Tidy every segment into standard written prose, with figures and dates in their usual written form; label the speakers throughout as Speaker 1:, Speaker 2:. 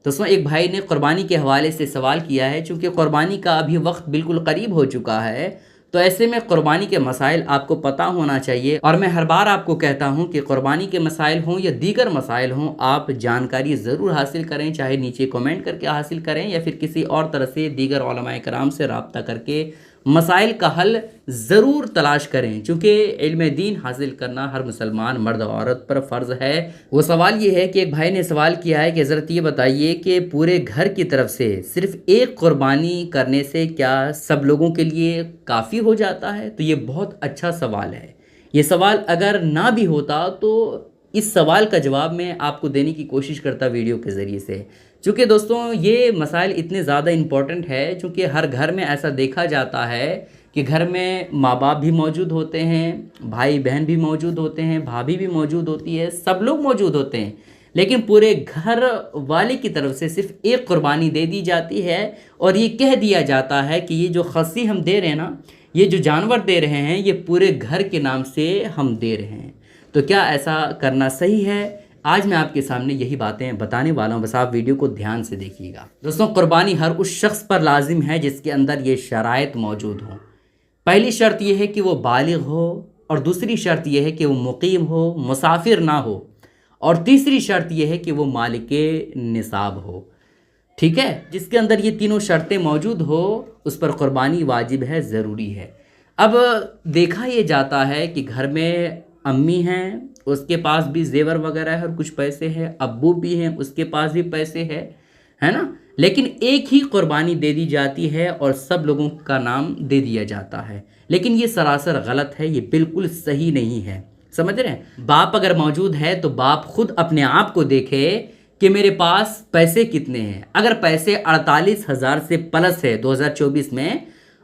Speaker 1: دوستوں ایک بھائی نے قربانی کے حوالے سے سوال کیا ہے، چونکہ قربانی کا ابھی وقت بالکل قریب ہو چکا ہے، تو ایسے میں قربانی کے مسائل آپ کو پتہ ہونا چاہیے، اور میں ہر بار آپ کو کہتا ہوں کہ قربانی کے مسائل ہوں یا دیگر مسائل ہوں، آپ جانکاری ضرور حاصل کریں، چاہے نیچے کمنٹ کر کے حاصل کریں یا پھر کسی اور طرح سے دیگر علماء کرام سے رابطہ کر کے مسائل کا حل ضرور تلاش کریں، چونکہ علم دین حاصل کرنا ہر مسلمان مرد و عورت پر فرض ہے۔ وہ سوال یہ ہے کہ ایک بھائی نے سوال کیا ہے کہ حضرت یہ بتائیے کہ پورے گھر کی طرف سے صرف ایک قربانی کرنے سے کیا سب لوگوں کے لیے کافی ہو جاتا ہے؟ تو یہ بہت اچھا سوال ہے۔ یہ سوال اگر نہ بھی ہوتا تو اس سوال کا جواب میں آپ کو دینے کی کوشش کرتا ویڈیو کے ذریعے سے، چونکہ دوستوں یہ مسائل اتنے زیادہ امپورٹنٹ ہے، چونکہ ہر گھر میں ایسا دیکھا جاتا ہے کہ گھر میں ماں باپ بھی موجود ہوتے ہیں، بھائی بہن بھی موجود ہوتے ہیں، بھابھی بھی موجود ہوتی ہے، سب لوگ موجود ہوتے ہیں، لیکن پورے گھر والے کی طرف سے صرف ایک قربانی دے دی جاتی ہے، اور یہ کہہ دیا جاتا ہے کہ یہ جو خصی ہم دے رہے ہیں نا، یہ جو جانور دے رہے ہیں، یہ پورے گھر کے نام سے ہم دے رہے ہیں۔ تو کیا ایسا کرنا صحیح ہے؟ آج میں آپ کے سامنے یہی باتیں بتانے والا ہوں، بس آپ ویڈیو کو دھیان سے دیکھیے گا۔ دوستوں قربانی ہر اس شخص پر لازم ہے جس کے اندر یہ شرائط موجود ہوں۔ پہلی شرط یہ ہے کہ وہ بالغ ہو، اور دوسری شرط یہ ہے کہ وہ مقیم ہو، مسافر نہ ہو، اور تیسری شرط یہ ہے کہ وہ مالک نصاب ہو۔ ٹھیک ہے، جس کے اندر یہ تینوں شرطیں موجود ہو اس پر قربانی واجب ہے، ضروری ہے۔ اب دیکھا یہ جاتا ہے کہ گھر میں امی ہیں، اس کے پاس بھی زیور وغیرہ ہے اور کچھ پیسے ہیں، ابو بھی ہیں، اس کے پاس بھی پیسے ہے نا، لیکن ایک ہی قربانی دے دی جاتی ہے اور سب لوگوں کا نام دے دیا جاتا ہے، لیکن یہ سراسر غلط ہے، یہ بالکل صحیح نہیں ہے۔ سمجھ رہے ہیں؟ باپ اگر موجود ہے تو باپ خود اپنے آپ کو دیکھے کہ میرے پاس پیسے کتنے ہیں۔ اگر پیسے 48,000 سے پلس ہے 2024 میں،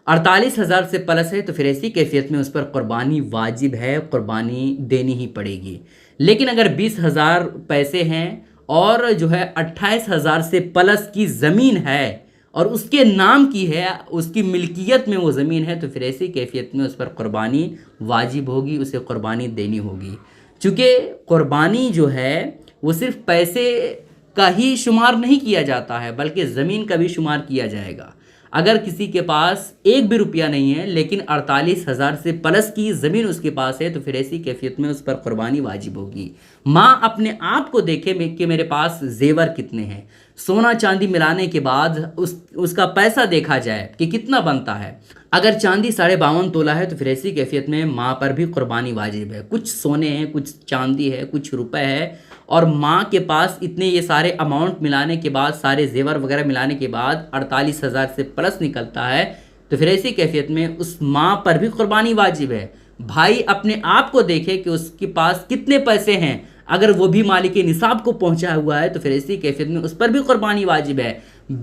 Speaker 1: 48,000 سے پلس ہے، تو پھر ایسی کیفیت میں اس پر قربانی واجب ہے، قربانی دینی ہی پڑے گی۔ لیکن اگر 20,000 پیسے ہیں اور جو ہے 28,000 سے پلس کی زمین ہے اور اس کے نام کی ہے، اس کی ملکیت میں وہ زمین ہے، تو پھر ایسی کیفیت میں اس پر قربانی واجب ہوگی، اسے قربانی دینی ہوگی، چونکہ قربانی جو ہے وہ صرف پیسے کا ہی شمار نہیں کیا جاتا ہے بلکہ زمین کا بھی شمار کیا جائے گا۔ اگر کسی کے پاس ایک بھی روپیہ نہیں ہے لیکن 48,000 سے پلس کی زمین اس کے پاس ہے، تو پھر ایسی کیفیت میں اس پر قربانی واجب ہوگی۔ ماں اپنے آپ کو دیکھے کہ میرے پاس زیور کتنے ہیں، سونا چاندی ملانے کے بعد اس کا پیسہ دیکھا جائے کہ کتنا بنتا ہے۔ اگر چاندی 52.5 تولہ ہے تو پھر ایسی کیفیت میں ماں پر بھی قربانی واجب ہے۔ کچھ سونے ہیں، کچھ چاندی ہے، کچھ روپے ہے، اور ماں کے پاس اتنے یہ سارے اماؤنٹ ملانے کے بعد، سارے زیور وغیرہ ملانے کے بعد 48,000 سے پلس نکلتا ہے، تو پھر ایسی کیفیت میں اس ماں پر بھی قربانی واجب ہے۔ بھائی اپنے آپ کو دیکھے کہ اس کے پاس کتنے پیسے ہیں، اگر وہ بھی مالک نصاب کو پہنچا ہوا ہے تو پھر ایسی کیفیت میں اس پر بھی قربانی واجب ہے۔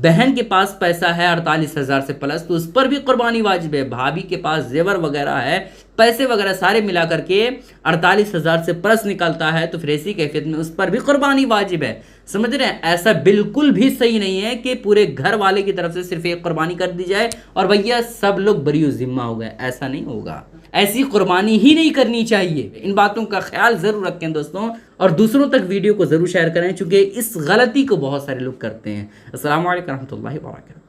Speaker 1: بہن کے پاس پیسہ ہے 48,000 سے پلس تو اس پر بھی قربانی واجب ہے۔ بھابھی کے پاس زیور وغیرہ ہے، پیسے وغیرہ سارے ملا کر کے 48,000 سے پلس نکلتا ہے، تو پھر ایسی کیفیت میں اس پر بھی قربانی واجب ہے۔ سمجھ رہے ہیں؟ ایسا بالکل بھی صحیح نہیں ہے کہ پورے گھر والے کی طرف سے صرف ایک قربانی کر دی جائے اور بھیا سب لوگ بری و ذمہ ہو گئے، ایسا نہیں ہوگا۔ ایسی قربانی ہی نہیں کرنی چاہیے۔ ان باتوں کا خیال ضرور رکھیں دوستوں، اور دوسروں تک ویڈیو کو ضرور شیئر کریں، چونکہ اس غلطی کو بہت سارے لوگ کرتے ہیں۔ السلام علیکم ورحمۃ اللہ وبرکاتہ۔